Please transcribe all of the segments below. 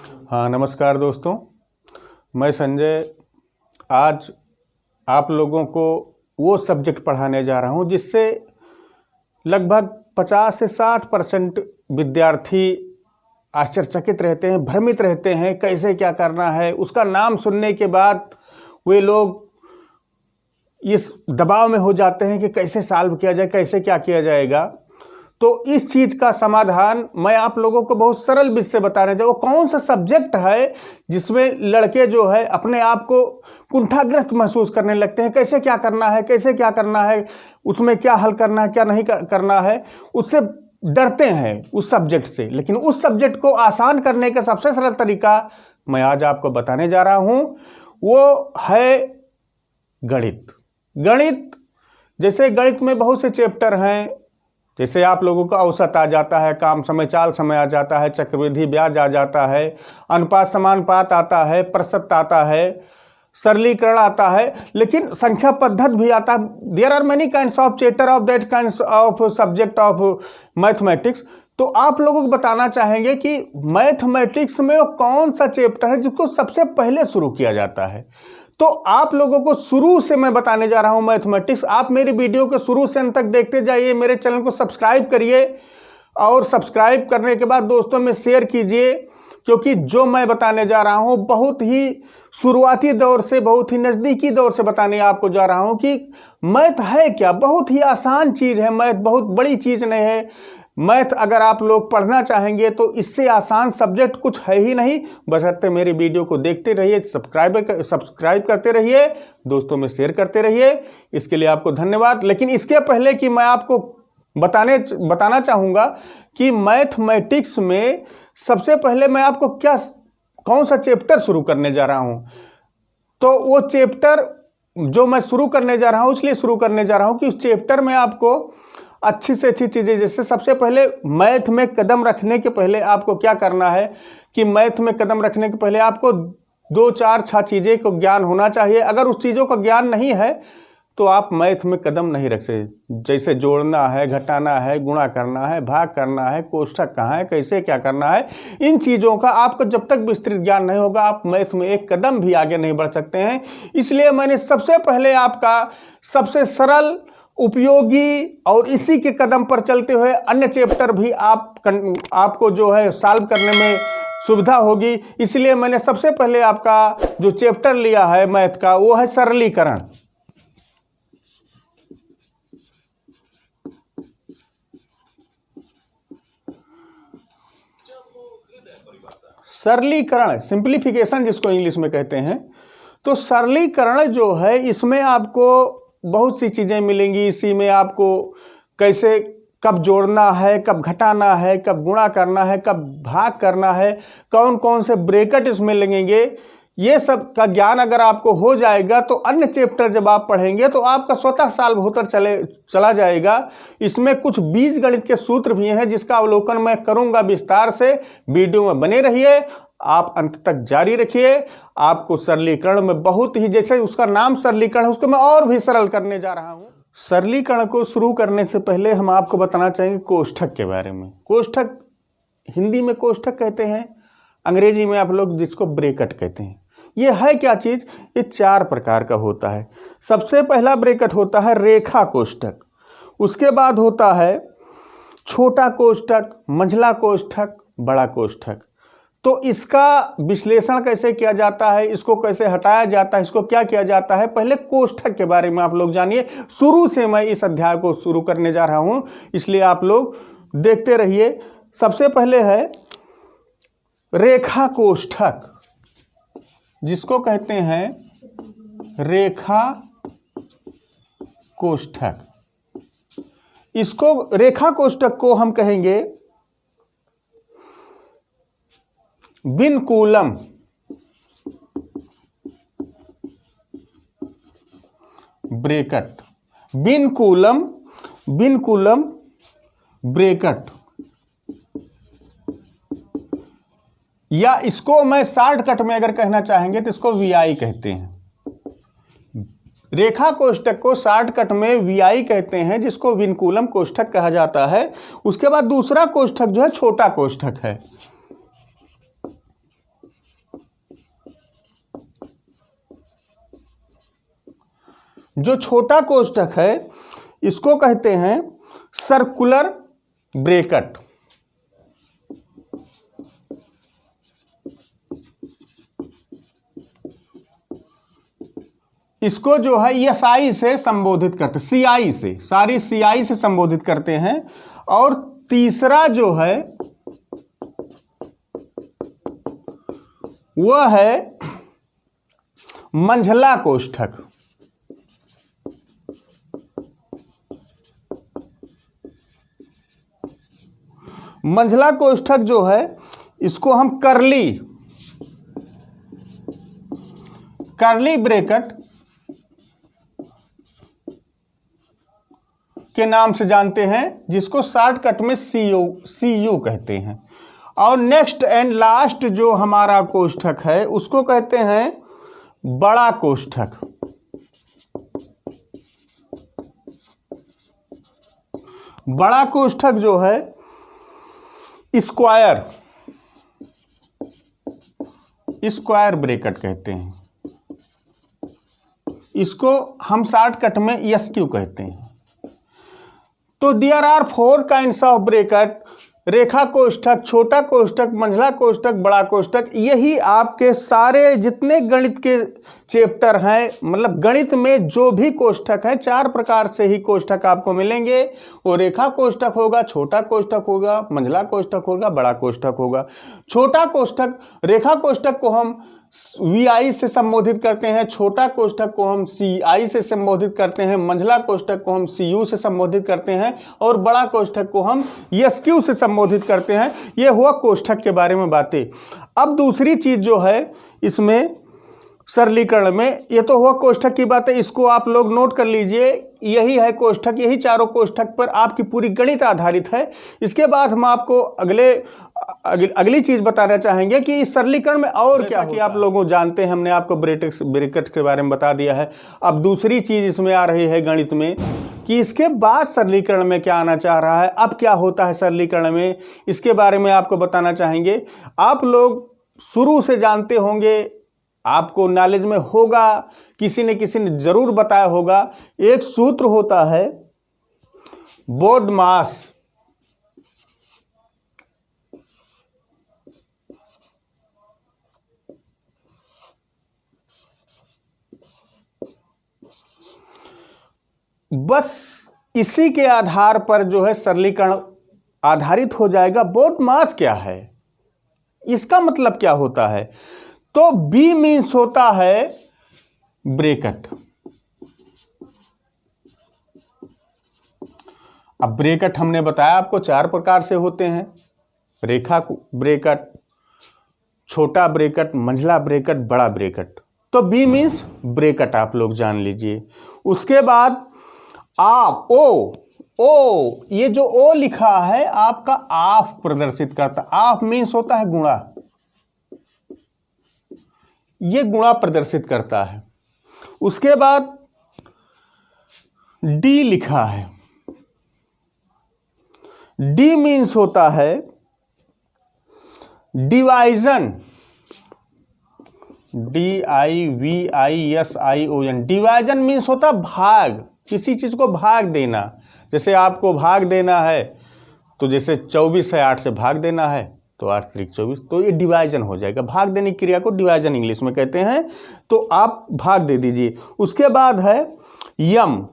हाँ, नमस्कार दोस्तों। मैं संजय आज आप लोगों को वो सब्जेक्ट पढ़ाने जा रहा हूँ जिससे लगभग 50 से 60% विद्यार्थी आश्चर्यचकित रहते हैं, भ्रमित रहते हैं, कैसे क्या करना है। उसका नाम सुनने के बाद वे लोग इस दबाव में हो जाते हैं कि कैसे सॉल्व किया जाए, कैसे क्या किया जाएगा। तो इस चीज़ का समाधान मैं आप लोगों को बहुत सरल विधि से बताने जा। वो कौन सा सब्जेक्ट है जिसमें लड़के जो है अपने आप को कुंठाग्रस्त महसूस करने लगते हैं, कैसे क्या करना है, कैसे क्या करना है, उसमें क्या हल करना है, क्या नहीं करना है, उससे डरते हैं उस सब्जेक्ट से। लेकिन उस सब्जेक्ट को आसान करने का सबसे सरल तरीका मैं आज आपको बताने जा रहा हूँ, वो है गणित। गणित जैसे गणित में बहुत से चैप्टर हैं, जैसे आप लोगों का औसत आ जाता है, काम समय चाल समय आ जाता है, चक्रवृद्धि ब्याज आ जाता है, अनुपात समानुपात आता है, प्रतिशत आता है, सरलीकरण आता है, लेकिन संख्या पद्धति भी आता है। There are many kinds of chapter of that kinds of subject of mathematics. तो आप लोगों को बताना चाहेंगे कि मैथमेटिक्स में वो कौन सा चैप्टर है जिसको सबसे पहले शुरू किया जाता है। तो आप लोगों को शुरू से मैं बताने जा रहा हूं मैथमेटिक्स। आप मेरी वीडियो के शुरू से अंत तक देखते जाइए, मेरे चैनल को सब्सक्राइब करिए और सब्सक्राइब करने के बाद दोस्तों में शेयर कीजिए, क्योंकि जो मैं बताने जा रहा हूं बहुत ही शुरुआती दौर से, बहुत ही नज़दीकी दौर से बताने आपको जा रहा हूं कि मैथ है क्या। बहुत ही आसान चीज़ है मैथ, बहुत बड़ी चीज़ नहीं है मैथ। अगर आप लोग पढ़ना चाहेंगे तो इससे आसान सब्जेक्ट कुछ है ही नहीं। बशर्ते मेरी वीडियो को देखते रहिए, सब्सक्राइब करते रहिए, दोस्तों में शेयर करते रहिए, इसके लिए आपको धन्यवाद। लेकिन इसके पहले कि मैं आपको बताना चाहूँगा कि मैथमेटिक्स में सबसे पहले मैं आपको कौन सा चैप्टर शुरू करने जा रहा हूँ। तो वो चैप्टर जो मैं शुरू करने जा रहा हूँ इसलिए शुरू करने जा रहा हूँ कि उस चैप्टर में आपको अच्छी से अच्छी चीज़ें, जैसे सबसे पहले मैथ में कदम रखने के पहले आपको क्या करना है कि मैथ में कदम रखने के पहले आपको 2, 4, 6 चीज़ें को ज्ञान होना चाहिए। अगर उस चीज़ों का ज्ञान नहीं है तो आप मैथ में कदम नहीं रख सकते। जैसे जोड़ना है, घटाना है, गुणा करना है, भाग करना है, कोष्ठक कहाँ है, कैसे क्या करना है, इन चीज़ों का आपको जब तक विस्तृत ज्ञान नहीं होगा आप मैथ में एक कदम भी आगे नहीं बढ़ सकते हैं। इसलिए मैंने सबसे पहले आपका सबसे सरल, उपयोगी और इसी के कदम पर चलते हुए अन्य चैप्टर भी आपको जो है सॉल्व करने में सुविधा होगी। इसलिए मैंने सबसे पहले आपका जो चैप्टर लिया है मैथ का वो है सरलीकरण। सरलीकरण, सिंप्लीफिकेशन जिसको इंग्लिश में कहते हैं। तो सरलीकरण जो है इसमें आपको बहुत सी चीज़ें मिलेंगी। इसी में आपको कैसे कब जोड़ना है, कब घटाना है, कब गुणा करना है, कब भाग करना है, कौन कौन से ब्रैकेट इसमें लगेंगे, ये सब का ज्ञान अगर आपको हो जाएगा तो अन्य चैप्टर जब आप पढ़ेंगे तो आपका स्वतः सॉल्व होकर चला जाएगा। इसमें कुछ बीजगणित के सूत्र भी हैं जिसका अवलोकन मैं करूंगा विस्तार से। वीडियो में बने रहिए, आप अंत तक जारी रखिए। आपको सरलीकरण में बहुत ही, जैसे उसका नाम सरलीकरण है, उसको मैं और भी सरल करने जा रहा हूँ। सरलीकरण को शुरू करने से पहले हम आपको बताना चाहेंगे कोष्ठक के बारे में। कोष्ठक हिंदी में कोष्ठक कहते हैं, अंग्रेजी में आप लोग जिसको ब्रैकेट कहते हैं। ये है क्या चीज़? ये 4 प्रकार का होता है। सबसे पहला ब्रैकेट होता है रेखा कोष्ठक, उसके बाद होता है छोटा कोष्ठक, मंझला कोष्ठक, बड़ा कोष्ठक। तो इसका विश्लेषण कैसे किया जाता है, इसको कैसे हटाया जाता है, इसको क्या किया जाता है, पहले कोष्ठक के बारे में आप लोग जानिए। शुरू से मैं इस अध्याय को शुरू करने जा रहा हूं, इसलिए आप लोग देखते रहिए। सबसे पहले है रेखा कोष्ठक, जिसको कहते हैं रेखा कोष्ठक। इसको रेखा कोष्ठक को हम कहेंगे विनकूलम। ब्रैकेट, विनकूलम ब्रैकेट, या इसको मैं शॉर्टकट में अगर कहना चाहेंगे तो इसको वीआई कहते हैं। रेखा कोष्ठक को शॉर्टकट में वीआई कहते हैं, जिसको विनकूलम कोष्ठक कहा जाता है। उसके बाद दूसरा कोष्ठक जो है छोटा कोष्ठक है। जो छोटा कोष्ठक है इसको कहते हैं सर्कुलर ब्रैकेट। इसको जो है एसआई से संबोधित करते, सीआई से, सारी सीआई से संबोधित करते हैं। और तीसरा जो है वह है मंझला कोष्ठक। मंझला कोष्ठक जो है इसको हम कर्ली ब्रैकेट के नाम से जानते हैं, जिसको शॉर्टकट में सीयू कहते हैं। और नेक्स्ट एंड लास्ट जो हमारा कोष्ठक है उसको कहते हैं बड़ा कोष्ठक। बड़ा कोष्ठक जो है स्क्वायर ब्रैकेट कहते हैं। इसको हम शॉर्टकट में एसक्यू कहते हैं। तो there are 4 kinds of bracket, रेखा कोष्ठक, छोटा कोष्ठक, मंझला कोष्ठक, बड़ा कोष्ठक। यही आपके सारे जितने गणित के चैप्टर हैं, मतलब गणित में जो भी कोष्ठक है 4 प्रकार से ही कोष्ठक आपको मिलेंगे। वो रेखा कोष्ठक होगा, छोटा कोष्ठक होगा, मंझला कोष्ठक होगा, बड़ा कोष्ठक होगा। छोटा कोष्ठक, रेखा कोष्ठक को हम VI से संबोधित करते हैं, छोटा कोष्ठक को हम CI से संबोधित करते हैं, मंझला कोष्ठक को हम CU से संबोधित करते हैं और बड़ा कोष्ठक को हम SQ से संबोधित करते हैं। ये हुआ कोष्ठक के बारे में बातें। अब दूसरी चीज़ जो है इसमें सरलीकरण में, ये तो हुआ कोष्ठक की बात है, इसको आप लोग नोट कर लीजिए। यही है कोष्ठक, यही चारों कोष्ठक पर आपकी पूरी गणित आधारित है। इसके बाद हम आपको अगली चीज़ बताना चाहेंगे कि इस सरलीकरण में और क्या कि आप लोगों जानते हैं, हमने आपको ब्रैकेट के बारे में बता दिया है। अब दूसरी चीज़ इसमें आ रही है गणित में कि इसके बाद सरलीकरण में क्या आना चाह रहा है, अब क्या होता है सरलीकरण में, इसके बारे में आपको बताना चाहेंगे। आप लोग शुरू से जानते होंगे, आपको नॉलेज में होगा, किसी ने ज़रूर बताया होगा। एक सूत्र होता है बोडमास। बस इसी के आधार पर जो है सरलीकरण आधारित हो जाएगा। बोडमास क्या है, इसका मतलब क्या होता है? तो B मीन्स होता है ब्रैकेट। अब ब्रैकेट हमने बताया आपको 4 प्रकार से होते हैं, रेखा ब्रैकेट, छोटा ब्रैकेट, मंझला ब्रैकेट, बड़ा ब्रैकेट। तो B मीन्स ब्रैकेट आप लोग जान लीजिए। उसके बाद आप ओ ये जो ओ लिखा है आपका आप प्रदर्शित करता। आप मीन्स होता है गुणा, ये गुणा प्रदर्शित करता है। उसके बाद डी लिखा है, डी मीन्स होता है डिवाइजन, DIVISION। डिवाइजन मीन्स होता है भाग, किसी चीज को भाग देना। जैसे आपको भाग देना है तो जैसे 24 है 8 से भाग देना है तो 8 3 24, तो ये डिवाइजन हो जाएगा। भाग देने की क्रिया को डिवाइजन इंग्लिश में कहते हैं। तो आप भाग दे दीजिए। उसके बाद है यम।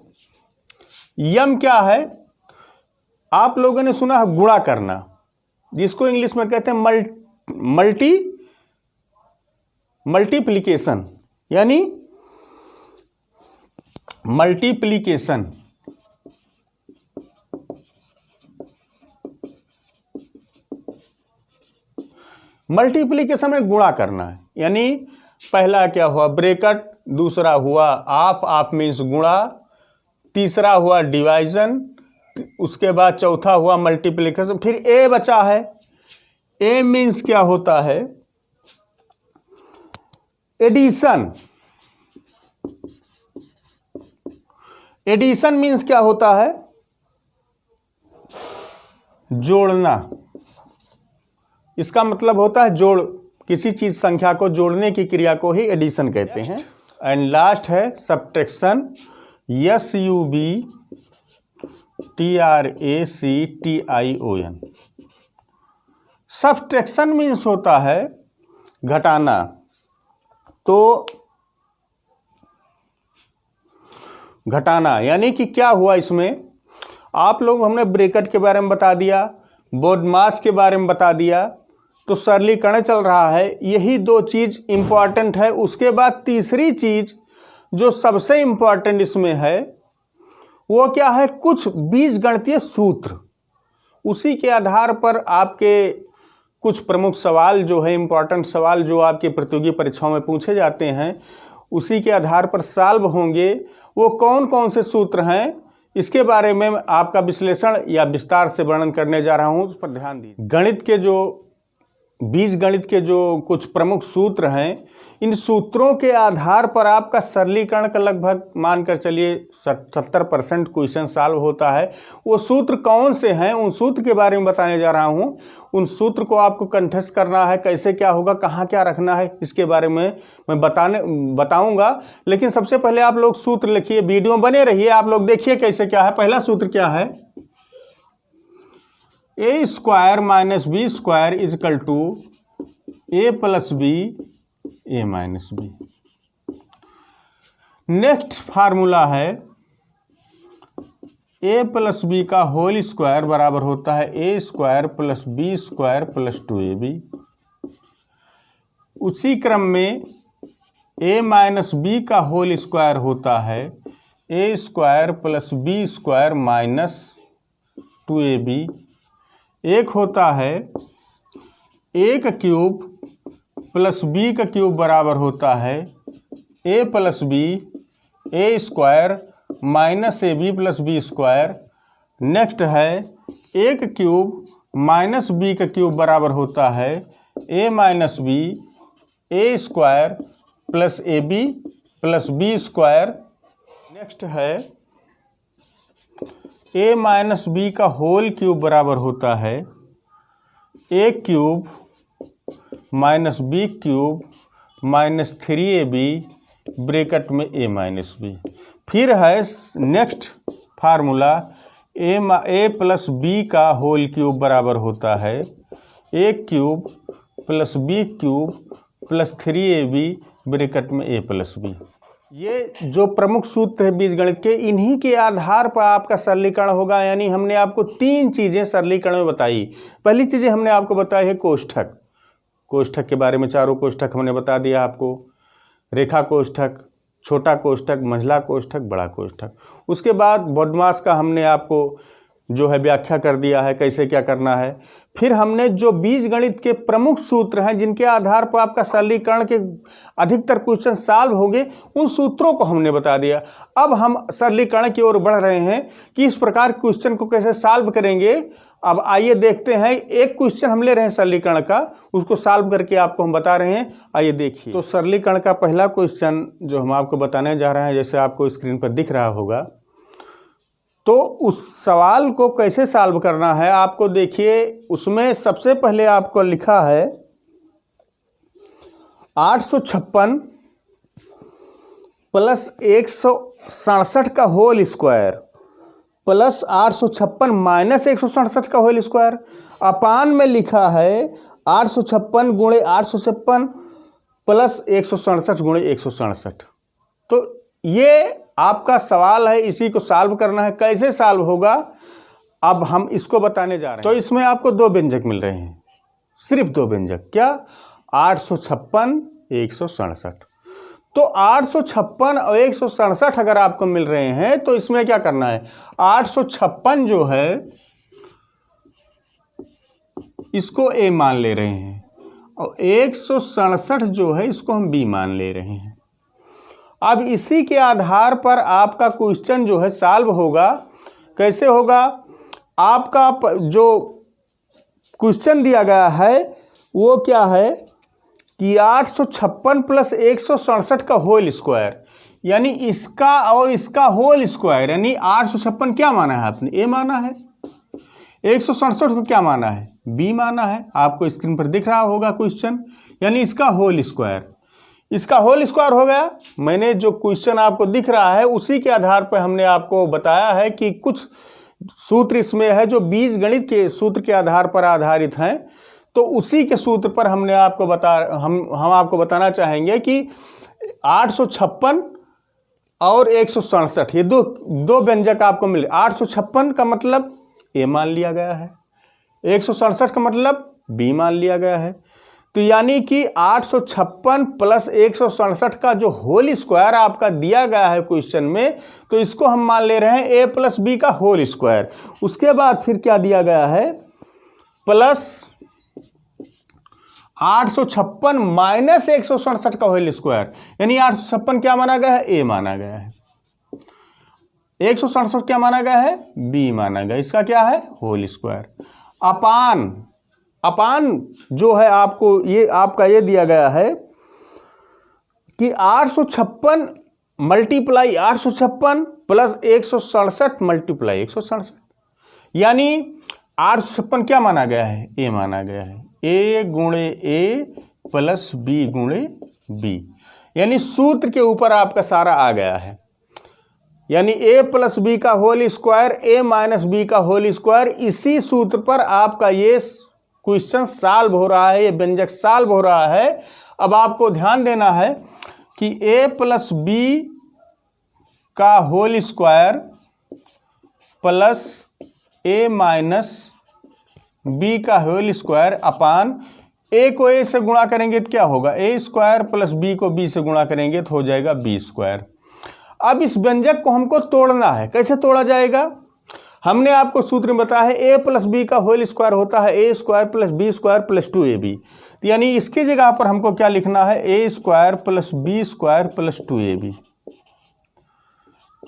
यम क्या है? आप लोगों ने सुना है गुणा करना, जिसको इंग्लिश में कहते हैं मल्टीप्लिकेशन, यानी मल्टीप्लिकेशन। मल्टीप्लिकेशन में गुणा करना है, यानी पहला क्या हुआ ब्रैकेट, दूसरा हुआ आप मीन्स गुणा, तीसरा हुआ डिवाइजन, उसके बाद चौथा हुआ मल्टीप्लिकेशन, फिर ए बचा है। ए मीन्स क्या होता है? एडिशन। एडिशन मीन्स क्या होता है? जोड़ना। इसका मतलब होता है जोड़, किसी चीज संख्या को जोड़ने की क्रिया को ही एडिशन कहते हैं। एंड लास्ट है सब्ट्रैक्शन। SUBTRACTION। सब्ट्रैक्शन मीन्स होता है घटाना। तो घटाना यानी कि क्या हुआ इसमें, आप लोग हमने ब्रैकेट के बारे में बता दिया, BODMAS के बारे में बता दिया, तो सरलीकरण चल रहा है। यही दो चीज़ इम्पॉर्टेंट है। उसके बाद तीसरी चीज़ जो सबसे इम्पॉर्टेंट इसमें है वो क्या है, कुछ बीजगणितीय सूत्र। उसी के आधार पर आपके कुछ प्रमुख सवाल जो है, इम्पॉर्टेंट सवाल जो आपके प्रतियोगी परीक्षाओं में पूछे जाते हैं, उसी के आधार पर सॉल्व होंगे। वो कौन कौन से सूत्र हैं, इसके बारे में आपका विश्लेषण या विस्तार से वर्णन करने जा रहा हूँ, उस पर ध्यान दीजिए। गणित के जो बीजगणित के जो कुछ प्रमुख सूत्र हैं, इन सूत्रों के आधार पर आपका सरलीकरण का लगभग मानकर चलिए 70% क्वेश्चन सॉल्व होता है। वो सूत्र कौन से हैं, उन सूत्र के बारे में बताने जा रहा हूँ। उन सूत्र को आपको कंठस्थ करना है, कैसे क्या होगा, कहाँ क्या रखना है, इसके बारे में मैं बताऊँगा। लेकिन सबसे पहले आप लोग सूत्र लिखिए, वीडियो बने रहिए, आप लोग देखिए कैसे क्या है। पहला सूत्र क्या है, a² - b² = a + b a - b। Next formula है a + b का होल स्क्वायर बराबर होता है a² + b² + 2ab। उसी क्रम में a - b का होल स्क्वायर होता है a² + b² - 2ab। एक होता है a³ + b³ बराबर होता है a + b a² - ab + b²। Next है a³ - b³ बराबर होता है a - b a² + ab + b²। Next है a - b का होल क्यूब बराबर होता है a³ - b³ - 3ab ब्रैकेट में a - b। फिर है नेक्स्ट फार्मूला a + b का होल क्यूब बराबर होता है a³ + b³ + 3ab ब्रैकेट में a + b। ये जो प्रमुख सूत्र है बीजगणित के, इन्हीं के आधार पर आपका सरलीकरण होगा। यानी हमने आपको 3 चीज़ें सरलीकरण में बताई। पहली चीज़ें हमने आपको बताई है कोष्ठक। कोष्ठक के बारे में चारों कोष्ठक हमने बता दिया आपको, रेखा कोष्ठक, छोटा कोष्ठक, मंझला कोष्ठक, बड़ा कोष्ठक। उसके बाद BODMAS का हमने आपको जो है व्याख्या कर दिया है, कैसे क्या करना है। फिर हमने जो बीजगणित के प्रमुख सूत्र हैं जिनके आधार पर आपका सरलीकरण के अधिकतर क्वेश्चन सॉल्व होंगे, उन सूत्रों को हमने बता दिया। अब हम सरलीकरण की ओर बढ़ रहे हैं कि इस प्रकार क्वेश्चन को कैसे सॉल्व करेंगे। अब आइए देखते हैं, एक क्वेश्चन हम ले रहे हैं सरलीकरण का, उसको सॉल्व करके आपको हम बता रहे हैं। आइए देखिए। तो सरलीकरण का पहला क्वेश्चन जो हम आपको बताने जा रहे हैं, जैसे आपको स्क्रीन पर दिख रहा होगा, तो उस सवाल को कैसे सॉल्व करना है आपको देखिए। उसमें सबसे पहले आपको लिखा है 856 + 167 का होल स्क्वायर + 856 - 167 का होल स्क्वायर अपान में लिखा है 856 × 856 + 167 × 167। तो ये आपका सवाल है, इसी को सॉल्व करना है। कैसे सॉल्व होगा अब हम इसको बताने जा रहे हैं। तो इसमें आपको 2 व्यंजक मिल रहे हैं, सिर्फ 2 व्यंजक। क्या? 856 167। तो 856 और 167 अगर आपको मिल रहे हैं तो इसमें क्या करना है, 856 जो है इसको a मान ले रहे हैं और 167 जो है इसको हम b मान ले रहे हैं। अब इसी के आधार पर आपका क्वेश्चन जो है सॉल्व होगा। कैसे होगा? आपका जो क्वेश्चन दिया गया है वो क्या है कि 856 + 167 का होल स्क्वायर, यानी इसका और इसका होल स्क्वायर, यानी 856 क्या माना है आपने, a माना है, 167 को क्या माना है, b माना है। आपको स्क्रीन पर दिख रहा होगा क्वेश्चन, यानी इसका होल स्क्वायर। इसका होल स्क्वायर हो गया। मैंने जो क्वेश्चन आपको दिख रहा है उसी के आधार पर हमने आपको बताया है कि कुछ सूत्र इसमें है जो बीजगणित के सूत्र के आधार पर आधारित हैं, तो उसी के सूत्र पर हमने आपको हम आपको बताना चाहेंगे कि 856 और 167 ये दो व्यंजक आपको मिले। 856 का मतलब ए मान लिया गया है, 167 का मतलब बी मान लिया गया है। तो यानी कि 856 प्लस 167 का जो होल स्क्वायर आपका दिया गया है क्वेश्चन में, तो इसको हम मान ले रहे हैं ए प्लस बी का होल स्क्वायर। उसके बाद फिर क्या दिया गया है, प्लस 856 माइनस 167 का होल स्क्वायर, यानी 856 क्या माना गया है, ए माना गया है। 167 क्या माना गया है, बी माना गया। इसका क्या है, होल स्क्वायर। अपान जो है आपको ये आपका ये दिया गया है कि 856 मल्टीप्लाई 856 प्लस 167 मल्टीप्लाई 167, यानी 856 क्या माना गया है, ए माना गया है। ए गुणे ए प्लस बी गुणे बी, यानी सूत्र के ऊपर आपका सारा आ गया है। यानी ए प्लस बी का होल स्क्वायर ए माइनस बी का होल स्क्वायर, इसी सूत्र पर आपका ये क्वेश्चन सॉल्व हो रहा है, ये व्यंजक सॉल्व हो रहा है। अब आपको ध्यान देना है कि ए प्लस बी का होल स्क्वायर प्लस ए माइनस बी का होल स्क्वायर अपान ए को ए से गुणा करेंगे तो क्या होगा, ए स्क्वायर प्लस बी को बी से गुणा करेंगे तो हो जाएगा बी स्क्वायर। अब इस व्यंजक को हमको तोड़ना है। कैसे तोड़ा जाएगा, हमने आपको सूत्र में बताया है ए प्लस बी का होल स्क्वायर होता है A square plus B square plus 2ab, यानी इसकी जगह पर हमको क्या लिखना है, A square plus B square plus 2ab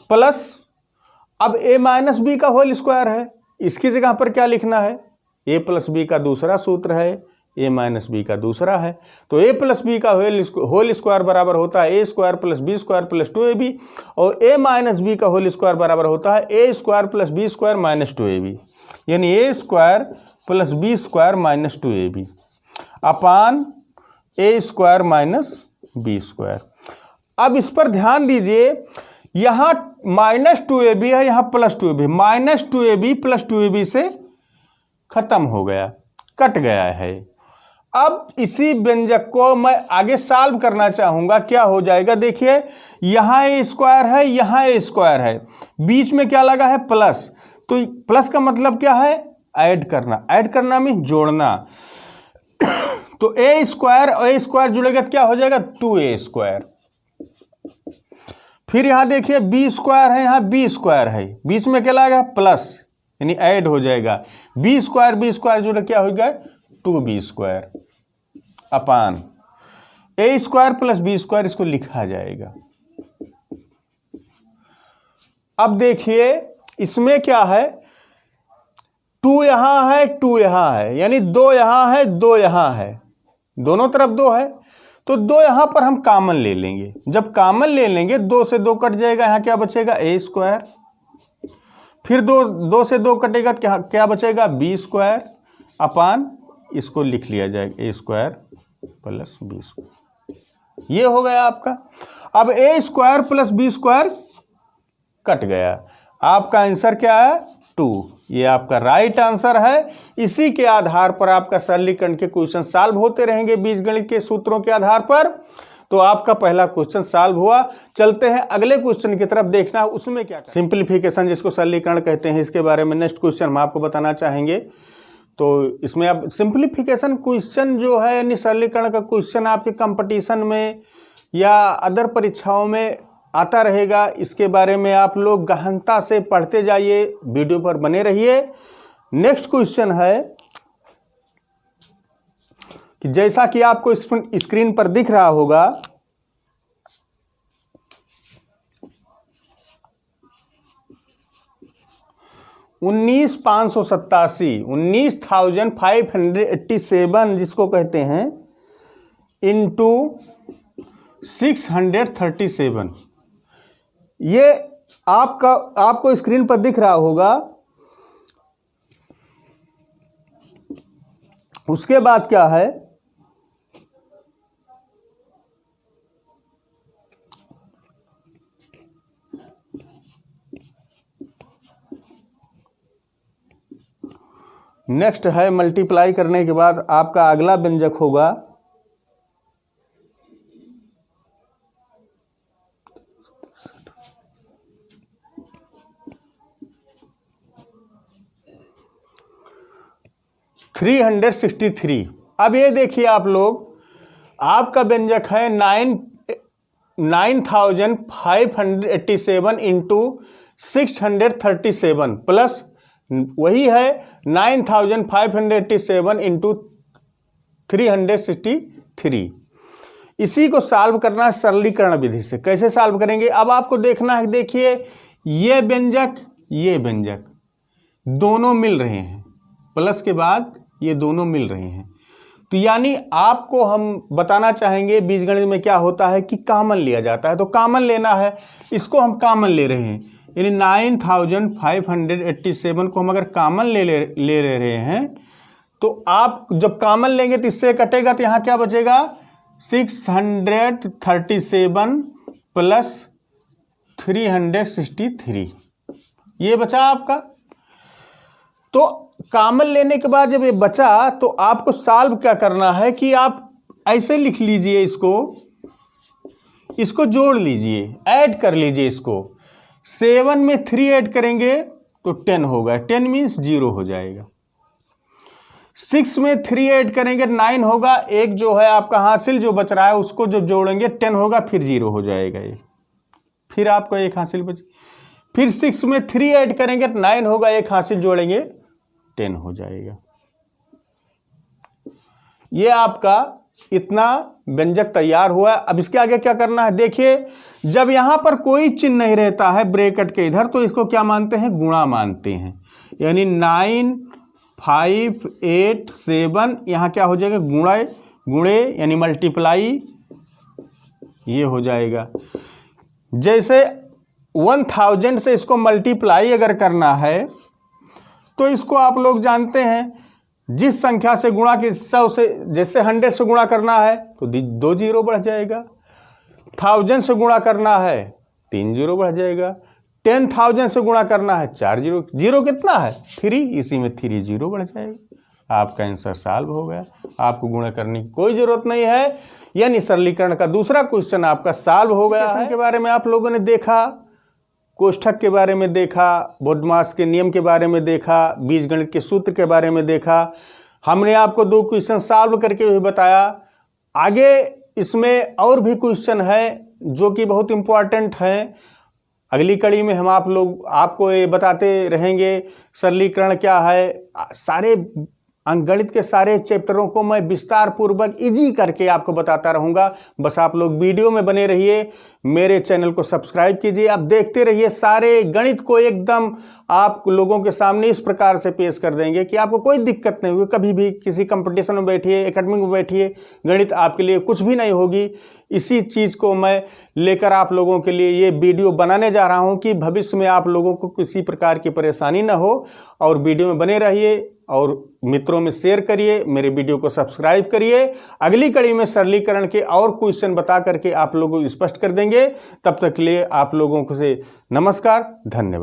plus, अब ए माइनस बी का होल स्क्वायर है, इसकी जगह पर क्या लिखना है, ए प्लस बी का दूसरा सूत्र है, ए माइनस बी का दूसरा है, तो ए प्लस बी का होल स्क्वायर बराबर होता है A square plus B square plus 2ab, और ए माइनस बी का होल स्क्वायर बराबर होता है A square plus B square minus 2ab, यानी A square plus B square minus 2ab upon A square minus B square. अब इस पर ध्यान दीजिए, यहाँ माइनस 2ab है, यहाँ plus 2ab, minus 2ab plus 2ab से खत्म हो गया, कट गया है। अब इसी व्यंजक को मैं आगे सॉल्व करना चाहूँगा, क्या हो जाएगा, देखिए यहाँ ए स्क्वायर है, यहाँ ए स्क्वायर है, बीच में क्या लगा है, प्लस, तो प्लस का मतलब क्या है, ऐड करना, ऐड करना मीन जोड़ना। तो ए स्क्वायर जुड़ेगा तो क्या हो जाएगा, 2a स्क्वायर। फिर यहाँ देखिए बी स्क्वायर है, यहाँ बी स्क्वायर है, बीच में क्या लगा, प्लस, यानी ऐड हो जाएगा, बी स्क्वायर जुड़े क्या हो गया, 2b square upon A square plus B square, इसको लिखा जाएगा। अब देखिए इसमें क्या है, 2 यहाँ है 2 यहाँ है, यानी 2 यहाँ है 2 यहाँ है, दोनों तरफ 2 है, तो 2 यहाँ पर हम कॉमन ले लेंगे। जब कॉमन ले लेंगे 2 से 2 कट जाएगा, यहाँ क्या बचेगा, ए स्क्वायर, फिर 2 से 2 कटेगा तो क्या बचेगा, बी स्क्वायर अपान, इसको लिख लिया जाएगा A square plus B square, ये हो गया आपका। अब A square plus B square cut गया, आपका आंसर क्या है, 2, ये आपका राइट आंसर है। इसी के आधार पर आपका सरलीकरण के क्वेश्चन सॉल्व होते रहेंगे बीजगणित के सूत्रों के आधार पर। तो आपका पहला क्वेश्चन सॉल्व हुआ। चलते हैं अगले क्वेश्चन की तरफ, देखना उसमें क्या, सिंप्लीफिकेशन जिसको सरलीकरण कहते हैं, इसके बारे में नेक्स्ट क्वेश्चन हम आपको बताना चाहेंगे। तो इसमें अब सिंप्लीफिकेशन क्वेश्चन जो है, यानी सरलीकरण का क्वेश्चन आपके कंपटीशन में या अदर परीक्षाओं में आता रहेगा। इसके बारे में आप लोग गहनता से पढ़ते जाइए, वीडियो पर बने रहिए। नेक्स्ट क्वेश्चन है कि जैसा कि आपको स्क्रीन पर दिख रहा होगा, $19,587 जिसको कहते हैं इंटू 637, ये आपको स्क्रीन पर दिख रहा होगा। उसके बाद क्या है, नेक्स्ट है मल्टीप्लाई करने के बाद आपका अगला व्यंजक होगा 363। अब ये देखिए आप लोग, आपका व्यंजक है 9587 इंटू 637 प्लस वही है 9587 इंटू 363। इसी को सॉल्व करना है सरलीकरण विधि से। कैसे सॉल्व करेंगे, अब आपको देखना है, देखिए ये व्यंजक दोनों मिल रहे हैं, प्लस के बाद ये दोनों मिल रहे हैं, तो यानी आपको हम बताना चाहेंगे बीजगणित में क्या होता है कि कॉमन लिया जाता है। तो कॉमन लेना है, इसको हम कॉमन ले रहे हैं, यानी 9587 को हम अगर कॉमन ले रहे हैं, तो आप जब कॉमन लेंगे तो इससे कटेगा, तो यहाँ क्या बचेगा 637 प्लस 363, ये बचा आपका। तो कॉमन लेने के बाद जब ये बचा तो आपको सॉल्व क्या करना है कि आप ऐसे लिख लीजिए, इसको जोड़ लीजिए, ऐड कर लीजिए। इसको 7 में 3 ऐड करेंगे तो 10 होगा, 10 मीन्स 0 हो जाएगा। 6 में 3 ऐड करेंगे 9 होगा, एक जो है आपका हासिल जो बच रहा है उसको जब जोड़ेंगे 10 होगा, फिर 0 हो जाएगा ये, फिर आपको एक हासिल बच। फिर 6 में 3 ऐड करेंगे 9 होगा, एक हासिल जोड़ेंगे 10 हो जाएगा। ये आपका इतना व्यंजक तैयार हुआ। अब इसके आगे क्या करना है, देखिए जब यहां पर कोई चिन्ह नहीं रहता है ब्रैकेट के इधर, तो इसको क्या मानते हैं, गुणा मानते हैं। यानी 9587 यहाँ क्या हो जाएगा, गुणे यानी मल्टीप्लाई, ये हो जाएगा। जैसे 1000 से इसको मल्टीप्लाई अगर करना है तो इसको आप लोग जानते हैं, जिस संख्या से गुणा की 100 से, जैसे 100 से गुणा करना है तो 2 जीरो बढ़ जाएगा, 1000 से गुणा करना है 3 जीरो बढ़ जाएगा, 10,000 से गुणा करना है 4 जीरो, जीरो कितना है 3, इसी में 3 जीरो बढ़ जाएगा। आपका आंसर सॉल्व हो गया, आपको गुणा करने की कोई ज़रूरत नहीं है। यानी सरलीकरण का दूसरा क्वेश्चन आपका सॉल्व हो गया है। के बारे में आप लोगों ने देखा, कोष्ठक के बारे में देखा, बोडमास के नियम के बारे में देखा, बीजगणित के सूत्र के बारे में देखा। हमने आपको 2 क्वेश्चन सॉल्व करके भी बताया। आगे इसमें और भी क्वेश्चन है जो कि बहुत इम्पोर्टेंट हैं। अगली कड़ी में हम आपको ये बताते रहेंगे सरलीकरण क्या है। सारे अंकगणित के सारे चैप्टरों को मैं विस्तार पूर्वक इजी करके आपको बताता रहूँगा। बस आप लोग वीडियो में बने रहिए, मेरे चैनल को सब्सक्राइब कीजिए, आप देखते रहिए। सारे गणित को एकदम आप लोगों के सामने इस प्रकार से पेश कर देंगे कि आपको कोई दिक्कत नहीं होगी। कभी भी किसी कंपटीशन में बैठिए, एकेडमी में बैठिए, गणित आपके लिए कुछ भी नहीं होगी। इसी चीज़ को मैं लेकर आप लोगों के लिए ये वीडियो बनाने जा रहा हूं कि भविष्य में आप लोगों को किसी प्रकार की परेशानी न हो। और वीडियो में बने रहिए और मित्रों में शेयर करिए, मेरे वीडियो को सब्सक्राइब करिए। अगली कड़ी में सरलीकरण के और क्वेश्चन बता करके आप लोगों को स्पष्ट कर देंगे। तब तक के लिए आप लोगों को से नमस्कार, धन्यवाद।